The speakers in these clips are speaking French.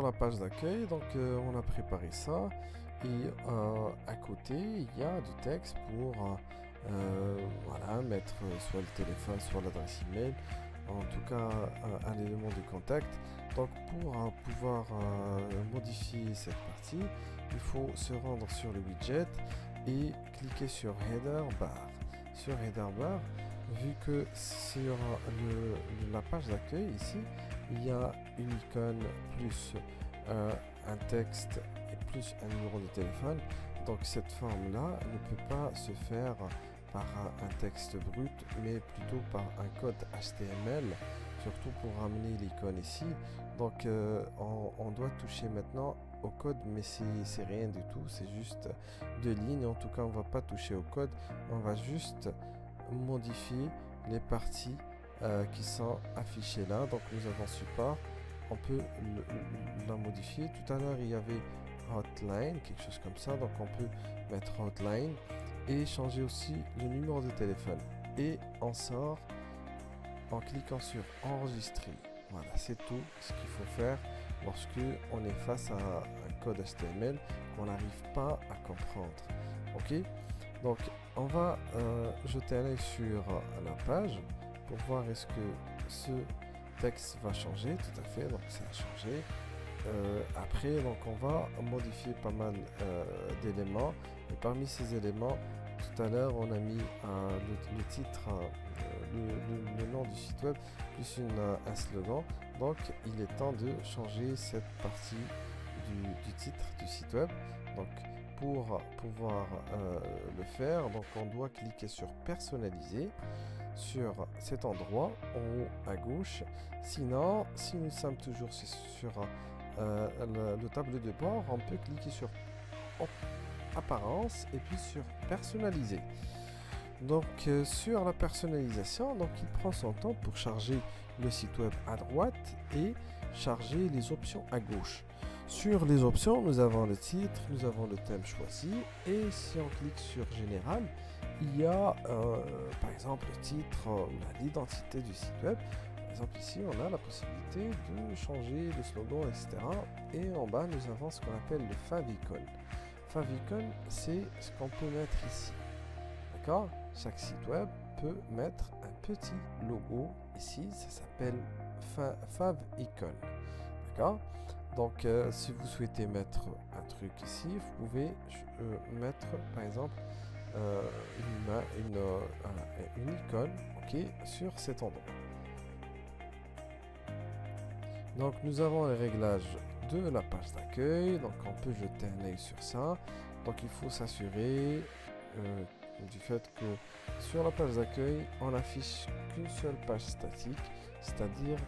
sur la page d'accueil, donc on a préparé ça et à côté il y a du texte pour voilà, mettre soit le téléphone, soit l'adresse email, en tout cas un élément de contact. Donc pour pouvoir modifier cette partie, il faut se rendre sur le widget et cliquer sur Header Bar. Sur Header Bar, vu que sur la page d'accueil ici, il y a une icône plus un texte et plus un numéro de téléphone, donc cette forme-là ne peut pas se faire par un texte brut, mais plutôt par un code HTML, surtout pour ramener l'icône ici. Donc on doit toucher maintenant au code, mais c'est rien du tout, c'est juste deux lignes. En tout cas, on va pas toucher au code, on va juste modifier les parties qui sont affichées là. Donc nous avons support, on peut la modifier. Tout à l'heure il y avait hotline, quelque chose comme ça, donc on peut mettre hotline et changer aussi le numéro de téléphone, et on sort en cliquant sur enregistrer. Voilà, c'est tout ce qu'il faut faire lorsque on est face à un code HTML qu'on n'arrive pas à comprendre. Ok, donc on va jeter un œil sur la page pour voir est-ce que ce texte va changer. Tout à fait, donc ça a changé. Après, donc on va modifier pas mal d'éléments, et parmi ces éléments, tout à l'heure on a mis le titre, le nom du site web plus un slogan. Donc il est temps de changer cette partie du titre du site web. Donc pour pouvoir le faire, donc on doit cliquer sur personnaliser sur cet endroit en haut à gauche. Sinon, si nous sommes toujours sur le tableau de bord, on peut cliquer sur apparence et puis sur personnaliser. Donc sur la personnalisation, donc il prend son temps pour charger le site web à droite et charger les options à gauche. Sur les options, nous avons le titre, nous avons le thème choisi, et si on clique sur général, il y a par exemple le titre ou l'identité du site web. Par exemple ici on a la possibilité de changer le slogan, etc. Et en bas nous avons ce qu'on appelle le favicon. Favicon, c'est ce qu'on peut mettre ici. D'accord? Chaque site web peut mettre un petit logo ici, ça s'appelle favicon. D'accord? Donc si vous souhaitez mettre un truc ici, vous pouvez mettre par exemple une icône, ok, sur cet endroit. Donc nous avons les réglages de la page d'accueil, donc on peut jeter un œil sur ça. Donc il faut s'assurer du fait que sur la page d'accueil on affiche qu'une seule page statique, c'est-à-dire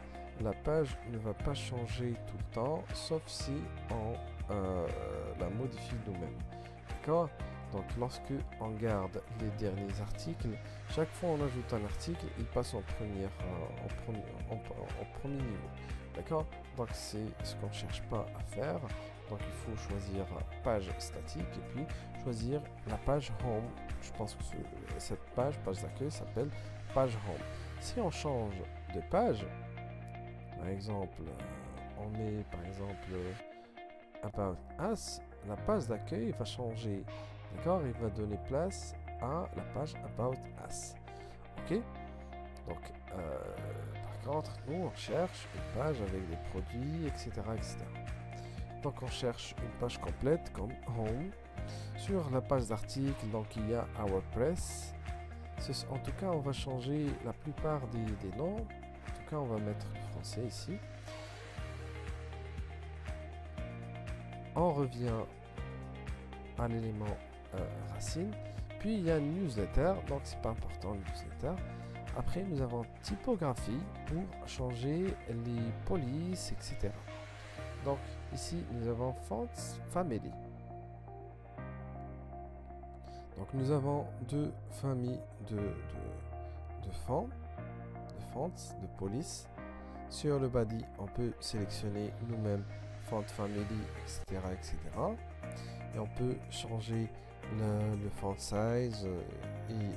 la page ne va pas changer tout le temps, sauf si on la modifie nous-mêmes. D'accord? Donc lorsque on garde les derniers articles, chaque fois on ajoute un article, il passe en premier niveau. D'accord? Donc c'est ce qu'on ne cherche pas à faire. Donc il faut choisir page statique et puis choisir la page home. Je pense que cette page d'accueil s'appelle page home. Si on change de page, par exemple, on met par exemple About Us, la page d'accueil va changer. D'accord? Il va donner place à la page About Us. Ok? Donc, par contre, nous, on cherche une page avec des produits, etc., etc. Donc, on cherche une page complète comme Home. Sur la page d'articles, donc, il y a Our Press. En tout cas, on va changer la plupart des noms. En tout cas, on va mettre le français ici. On revient à l'élément racine. Puis, il y a une newsletter. Donc, c'est pas important, le newsletter. Après, nous avons typographie pour changer les polices, etc. Donc, ici, nous avons Fonts Family. Donc, nous avons deux familles de fonts, de police. Sur le body, on peut sélectionner nous-mêmes Font Family, etc., etc. Et on peut changer le font size et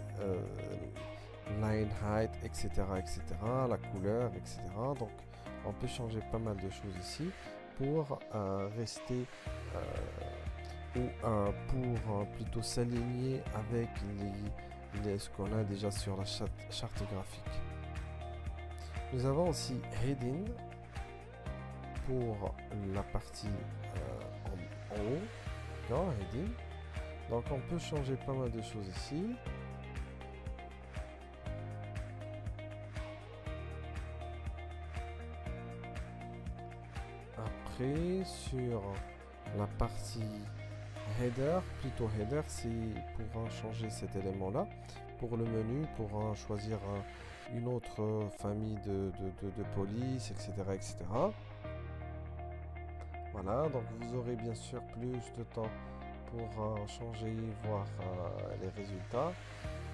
line height, etc., etc., la couleur, etc. Donc on peut changer pas mal de choses ici. pour rester ou pour plutôt s'aligner avec ce qu'on a déjà sur la charte graphique. Nous avons aussi Heading pour la partie en haut, d'accord, Heading. Donc on peut changer pas mal de choses ici. Après, sur la partie header, plutôt header, c'est pour changer cet élément-là. Pour le menu, pour choisir une autre famille de police, etc., etc. Voilà, donc vous aurez bien sûr plus de temps pour changer, voir les résultats.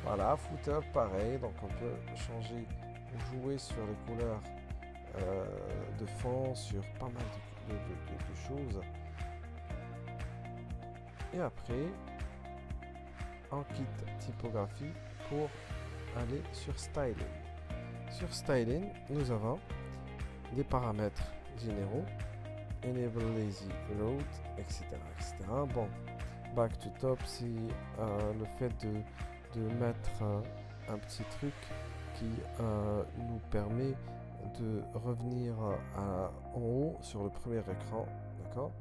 Voilà, footer, pareil, donc on peut changer ou jouer sur les couleurs de fond, sur pas mal de choses. Et après, on quitte typographie pour aller sur styling. Sur styling, nous avons des paramètres généraux, enable lazy load, etc., etc. Bon, back to top, c'est le fait de mettre un petit truc qui nous permet de revenir en haut sur le premier écran, d'accord?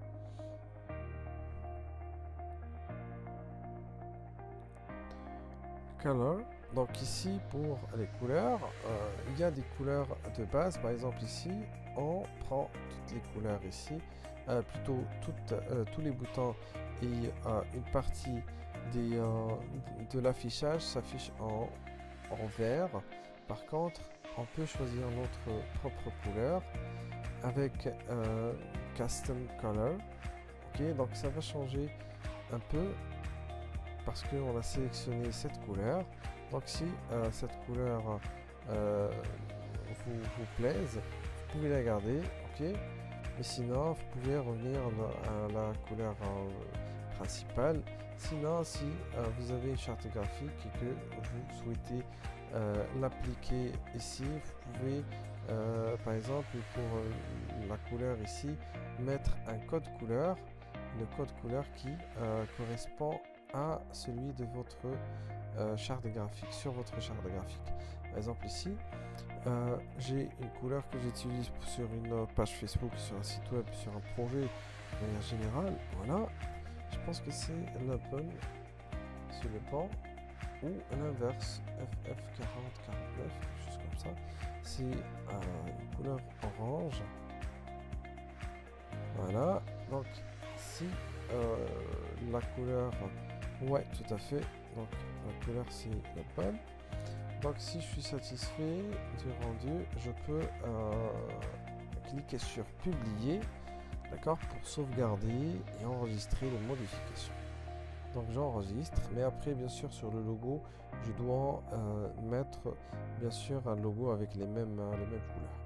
Color, donc ici pour les couleurs, il y a des couleurs de base. Par exemple ici, on prend toutes les couleurs ici, plutôt tous les boutons et une partie de l'affichage s'affiche en vert. Par contre, on peut choisir notre propre couleur avec custom color. Ok, donc ça va changer un peu parce qu'on a sélectionné cette couleur. Donc si cette couleur vous plaise, vous pouvez la garder, ok. Mais sinon, vous pouvez revenir à la couleur principale. Sinon, si vous avez une charte graphique et que vous souhaitez l'appliquer ici, vous pouvez par exemple pour la couleur ici mettre un code couleur, le code couleur qui correspond à celui de votre charte graphique, sur votre charte graphique. Par exemple ici, j'ai une couleur que j'utilise sur une page Facebook, sur un site web, sur un projet de manière générale. Voilà, je pense que c'est la bonne sur le pan, ou l'inverse, FF4049, quelque chose comme ça. C'est une couleur orange. Voilà, donc si la couleur, ouais, tout à fait, donc la couleur c'est la bonne. Donc si je suis satisfait du rendu, je peux cliquer sur publier, d'accord, pour sauvegarder et enregistrer les modifications. Donc j'enregistre, mais après bien sûr sur le logo, je dois mettre bien sûr un logo avec les mêmes couleurs.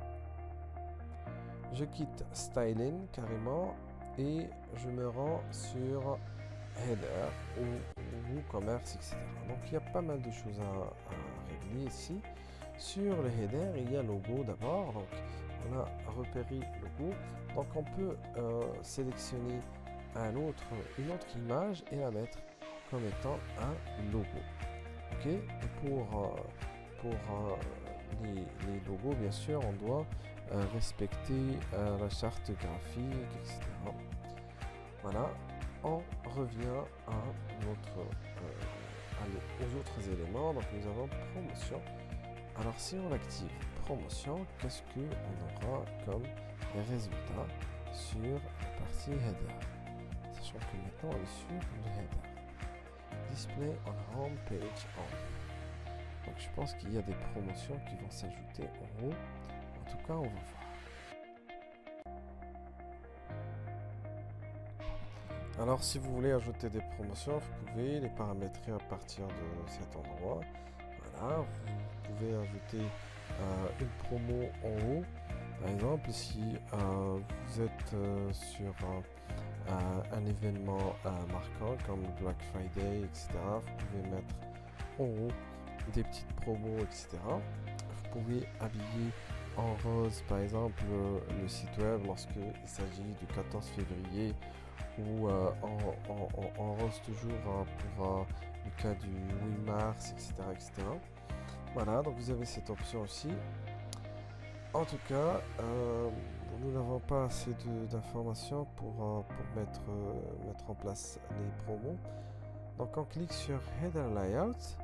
Je quitte Styling carrément et je me rends sur Header ou WooCommerce, etc. Donc il y a pas mal de choses à régler ici. Sur le Header, il y a logo d'abord, donc on a repéré logo. Donc on peut sélectionner une autre image et la mettre comme étant un logo. Ok, et pour les logos, bien sûr, on doit respecter la charte graphique, etc. Voilà, on revient aux autres éléments. Donc nous avons promotion. Alors si on active promotion, qu'est-ce qu'on aura comme résultat sur la partie header? Sachant que maintenant on est sur le header. Display on home page on. Donc je pense qu'il y a des promotions qui vont s'ajouter en haut. En tout cas, on va voir. Alors si vous voulez ajouter des promotions, vous pouvez les paramétrer à partir de cet endroit. Voilà, vous pouvez ajouter une promo en haut. Par exemple, si vous êtes sur un événement marquant comme Black Friday, etc., vous pouvez mettre en haut des petites promos, etc. Vous pouvez habiller en rose, par exemple, le site web lorsqu'il s'agit du 14 février ou en rose toujours pour le cas du 8 mars, etc., etc. Voilà, donc vous avez cette option aussi. En tout cas, nous n'avons pas assez d'informations pour mettre en place les promos. Donc on clique sur Header Layout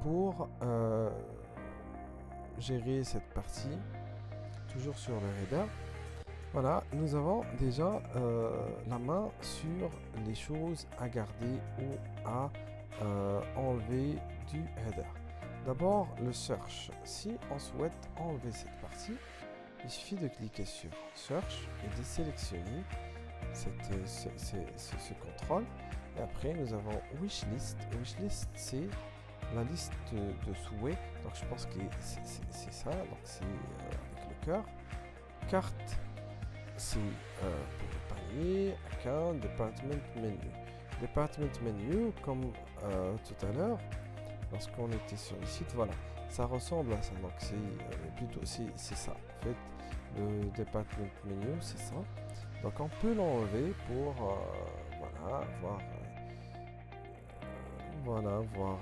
pour gérer cette partie, toujours sur le header. Voilà, nous avons déjà la main sur les choses à garder ou à enlever du header. D'abord, le search. Si on souhaite enlever cette partie, il suffit de cliquer sur Search et de sélectionner ce contrôle. Et après, nous avons Wishlist. Wishlist, c'est la liste de souhaits. Donc, je pense que c'est ça. Donc, c'est avec le cœur. Carte, c'est pour le panier. Account, Department Menu. Department Menu, comme tout à l'heure, lorsqu'on était sur le site, voilà, ça ressemble à ça. Donc, c'est plutôt c'est ça. En fait, le Department Menu, c'est ça. Donc, on peut l'enlever pour voilà, voir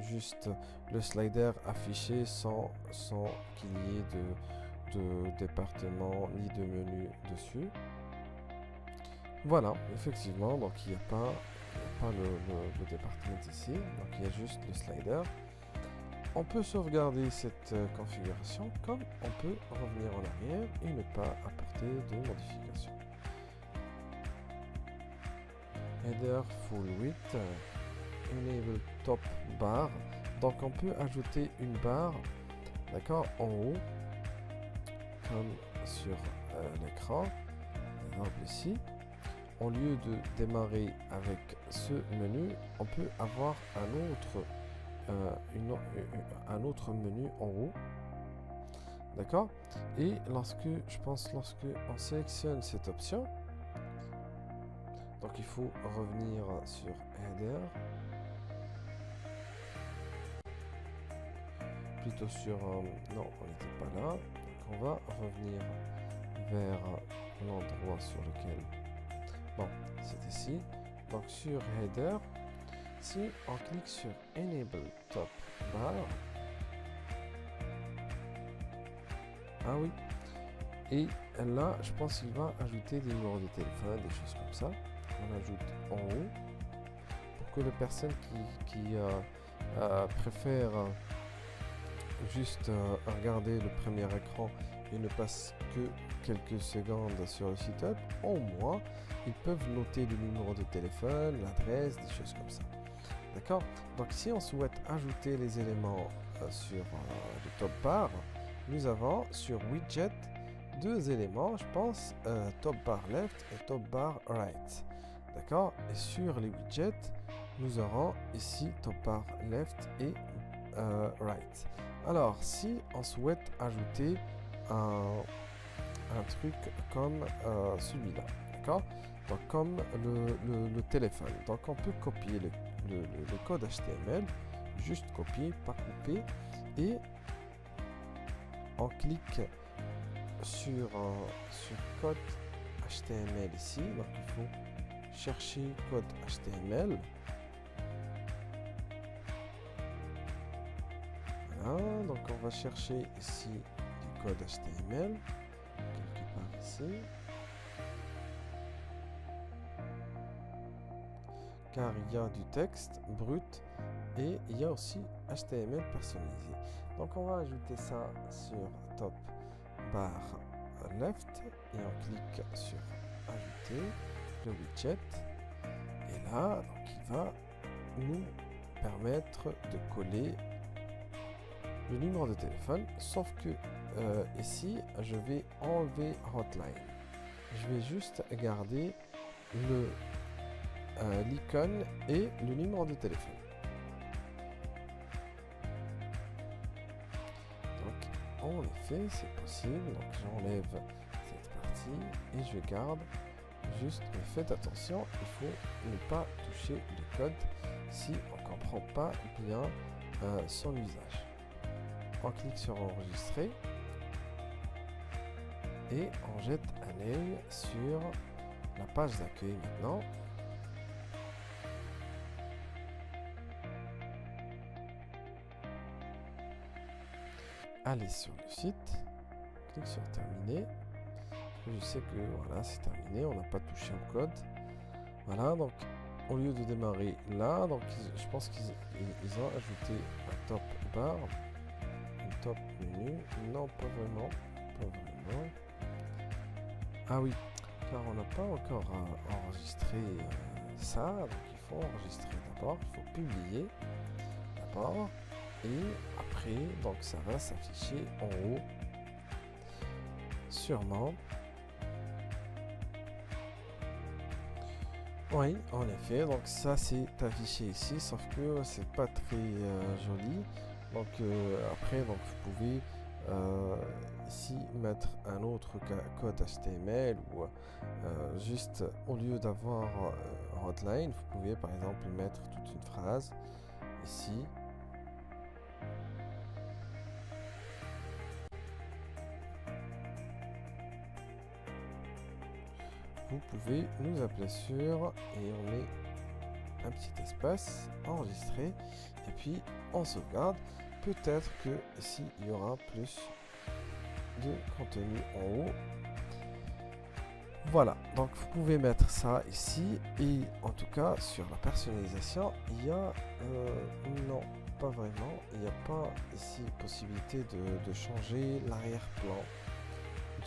juste le slider affiché sans qu'il y ait de département ni de menu dessus. Voilà, effectivement, donc il n'y a pas le département ici, donc il y a juste le slider. On peut sauvegarder cette configuration comme on peut revenir en arrière et ne pas apporter de modifications. Header full width, enable top bar. Donc on peut ajouter une barre, d'accord, en haut, comme sur l'écran, par exemple ici. Au lieu de démarrer avec ce menu, on peut avoir un autre menu en haut, d'accord. Et lorsque on sélectionne cette option, donc il faut revenir sur Header, plutôt sur non, on n'était pas là, donc on va revenir vers l'endroit sur lequel, bon, c'est ici. Donc sur Header, si on clique sur Enable Top Bar, ah oui, et là je pense qu'il va ajouter des numéros de téléphone, des choses comme ça. On ajoute en haut pour que les personnes qui préfèrent juste regarder le premier écran et ne passe que quelques secondes sur le site web, au moins ils peuvent noter le numéro de téléphone, l'adresse, des choses comme ça. D'accord? Donc si on souhaite ajouter les éléments sur le top bar, nous avons sur widget deux éléments, je pense, top bar left et top bar right. D'accord? Et sur les widgets, nous aurons ici top bar left et right. Alors, si on souhaite ajouter un truc comme celui-là, d'accord? Donc, comme le téléphone. Donc, on peut copier le code HTML, juste copier, pas couper, et on clique sur code HTML ici. Donc, il faut chercher code HTML. Voilà, donc on va chercher ici du code HTML, quelque part ici. Car il y a du texte brut et il y a aussi HTML personnalisé. Donc on va ajouter ça sur top bar left et on clique sur ajouter le widget. Et là, donc il va nous permettre de coller le numéro de téléphone, sauf que ici je vais enlever hotline. Je vais juste garder l'icône et le numéro de téléphone. Donc en effet c'est possible, donc j'enlève cette partie et je garde juste, mais faites attention, il faut ne pas toucher le code si on ne comprend pas bien son usage. On clique sur enregistrer et on jette un œil sur la page d'accueil maintenant. Allez sur le site, clique sur terminer. Je sais que voilà, c'est terminé, on n'a pas touché au code. Voilà, donc au lieu de démarrer là, donc je pense qu'ils ont ajouté un top bar, un top menu. Non, pas vraiment, pas vraiment. Ah oui, car on n'a pas encore enregistré ça, donc il faut enregistrer d'abord, il faut publier d'abord, et après, donc ça va s'afficher en haut, sûrement. Oui, en effet, donc ça c'est affiché ici, sauf que c'est pas très joli. Donc après, donc vous pouvez ici mettre un autre code HTML ou juste au lieu d'avoir Hotline, vous pouvez par exemple mettre toute une phrase ici. Vous pouvez nous appeler sur et on met un petit espace enregistré et puis on sauvegarde. Peut-être que ici il y aura plus de contenu en haut. Voilà, donc vous pouvez mettre ça ici et en tout cas sur la personnalisation il y a non, pas vraiment, il n'y a pas ici possibilité de changer l'arrière-plan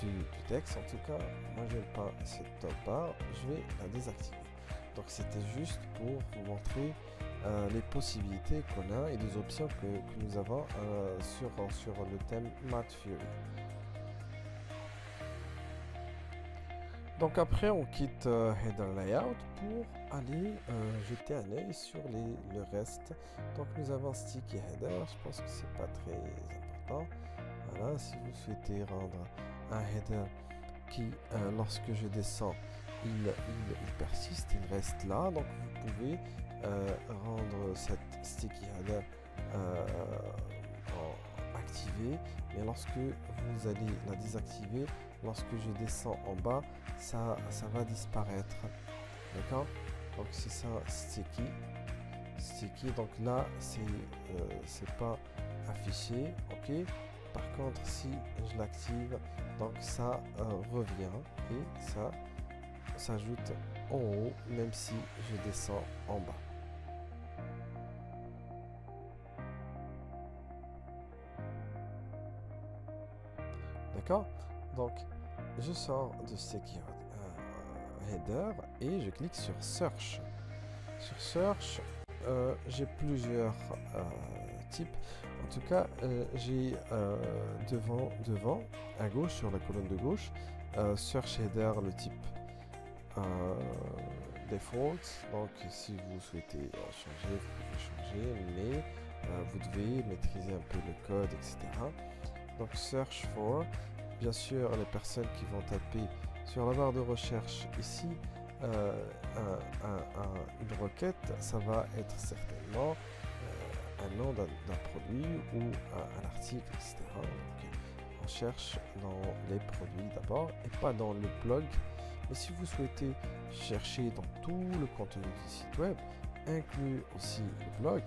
du texte. En tout cas moi j'aime pas cette top bar, je vais la désactiver. Donc c'était juste pour vous montrer les possibilités qu'on a et les options que nous avons sur le thème Math Fury. Donc après on quitte Header Layout pour aller jeter un œil sur le reste. Donc nous avons Sticky Header, je pense que c'est pas très important. Voilà, si vous souhaitez rendre un header qui, lorsque je descends, il persiste, il reste là. Donc vous pouvez rendre cette sticky header activée, mais lorsque vous allez la désactiver, lorsque je descends en bas, ça va disparaître. D'accord? Donc c'est ça, sticky. Donc là, c'est pas affiché. Ok? Par contre, si je l'active, donc ça revient et ça s'ajoute en haut, même si je descends en bas. D'accord? Donc, je sors de Secure Header et je clique sur Search. Sur Search, j'ai plusieurs types. En tout cas, j'ai devant, à gauche, sur la colonne de gauche, Search Header, le type Default. Donc, si vous souhaitez changer, vous pouvez changer, mais vous devez maîtriser un peu le code, etc. Donc, Search for, bien sûr, les personnes qui vont taper sur la barre de recherche ici, une requête, ça va être certainement un nom d'un produit ou un article, etc. Donc, on cherche dans les produits d'abord et pas dans le blog. Mais si vous souhaitez chercher dans tout le contenu du site web, inclus aussi le blog,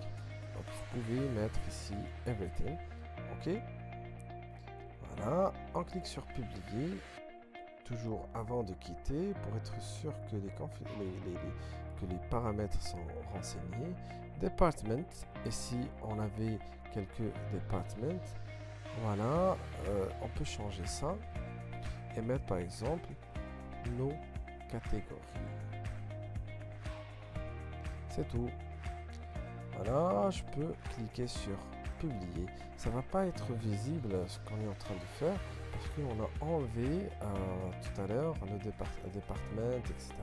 donc vous pouvez mettre ici Everything. Ok. Voilà, on clique sur Publier. Toujours avant de quitter, pour être sûr que les paramètres sont renseignés. Department, ici on avait quelques departments. Voilà, on peut changer ça et mettre par exemple nos catégories. C'est tout. Voilà, je peux cliquer sur Publier. Ça va pas être visible ce qu'on est en train de faire, parce qu'on a enlevé tout à l'heure le département, etc.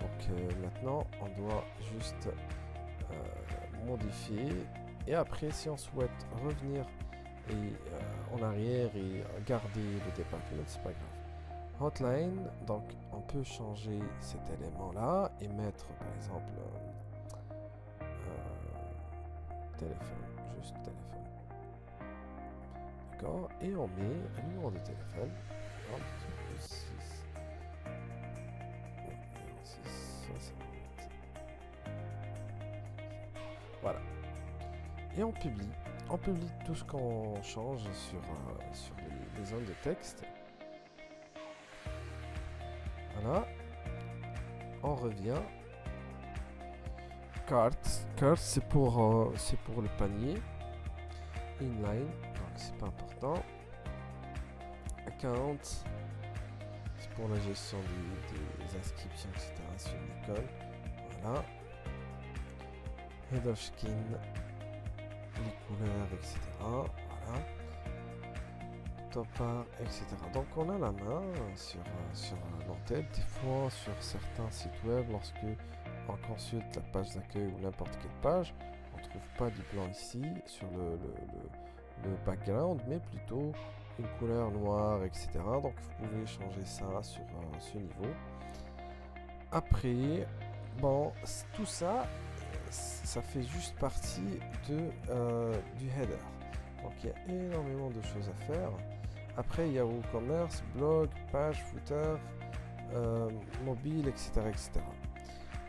Donc maintenant, on doit juste modifier. Et après, si on souhaite revenir en arrière et garder le département, c'est pas grave. Hotline, donc on peut changer cet élément-là et mettre par exemple téléphone, juste téléphone. Et on met un numéro de téléphone Hop, 6. Voilà. Et on publie. On publie tout ce qu'on change sur les zones de texte. Voilà. On revient. Carts, c'est pour le panier. Inline, donc c'est pas important. Account, c'est pour la gestion des inscriptions, etc. sur l'école. Voilà. Header skin, les couleurs, etc. Voilà. Top bar, etc. Donc on a la main sur l'entête. Des fois sur certains sites web, lorsque on consulte la page d'accueil ou n'importe quelle page, on ne trouve pas du blanc ici sur le background, mais plutôt une couleur noire, etc. Donc vous pouvez changer ça sur ce niveau. Après, bon, tout ça, ça fait juste partie du header. Donc il y a énormément de choses à faire. Après, il y a WooCommerce, blog, page, footer, mobile, etc., etc.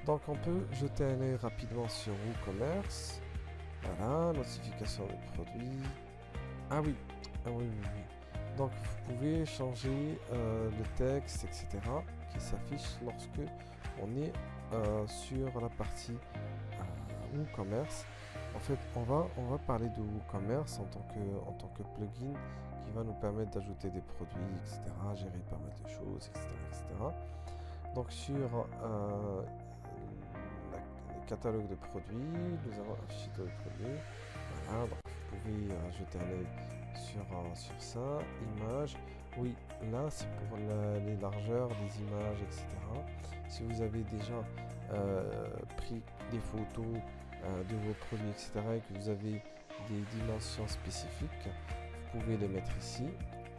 Donc on peut jeter un œil rapidement sur WooCommerce. Voilà, notification des produits. Ah oui, oui. Donc vous pouvez changer le texte, etc. qui s'affiche lorsque on est sur la partie WooCommerce. En fait, on va parler de WooCommerce en tant que plugin qui va nous permettre d'ajouter des produits, etc., gérer pas mal de choses, etc., etc. Donc sur le catalogue de produits, nous avons un fichier de produits. Voilà, donc vous pouvez jeter un œil sur ça. Images, oui, là c'est pour les largeurs des images, etc. Si vous avez déjà pris des photos de vos produits, etc., et que vous avez des dimensions spécifiques, vous pouvez les mettre ici.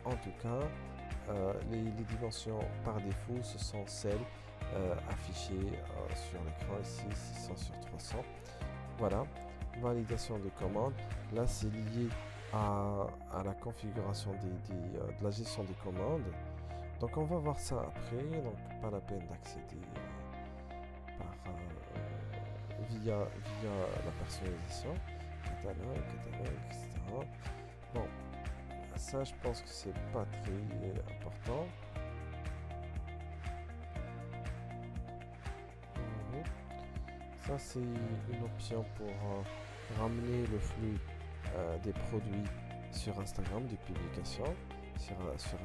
En tout cas, les dimensions par défaut, ce sont celles affichées sur l'écran ici, 600 sur 300. Voilà, validation de commande. Là, c'est lié à la configuration de la gestion des commandes. Donc, on va voir ça après. Donc, pas la peine d'accéder via la personnalisation. Catalogue, etc. Bon, ça, je pense que c'est pas très important. Ça, c'est une option pour ramener le flux des produits sur Instagram, des publications, sur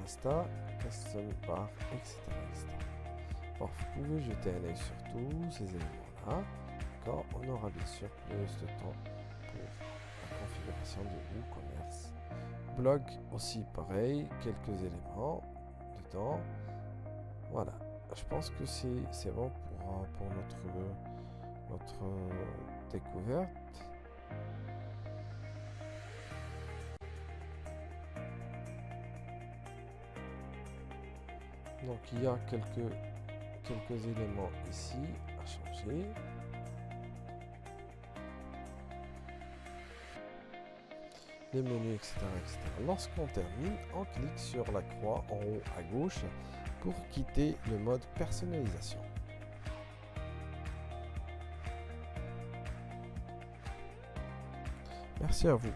Insta, custom bar, etc., etc. Bon, vous pouvez jeter un œil sur tous ces éléments-là. D'accord, on aura bien sûr plus de temps pour la configuration de WooCommerce. Blog aussi pareil, quelques éléments dedans. Voilà, je pense que c'est bon pour notre découverte. Donc il y a quelques éléments ici à changer. Les menus, etc., etc. Lorsqu'on termine, on clique sur la croix en haut à gauche pour quitter le mode personnalisation. Merci à vous.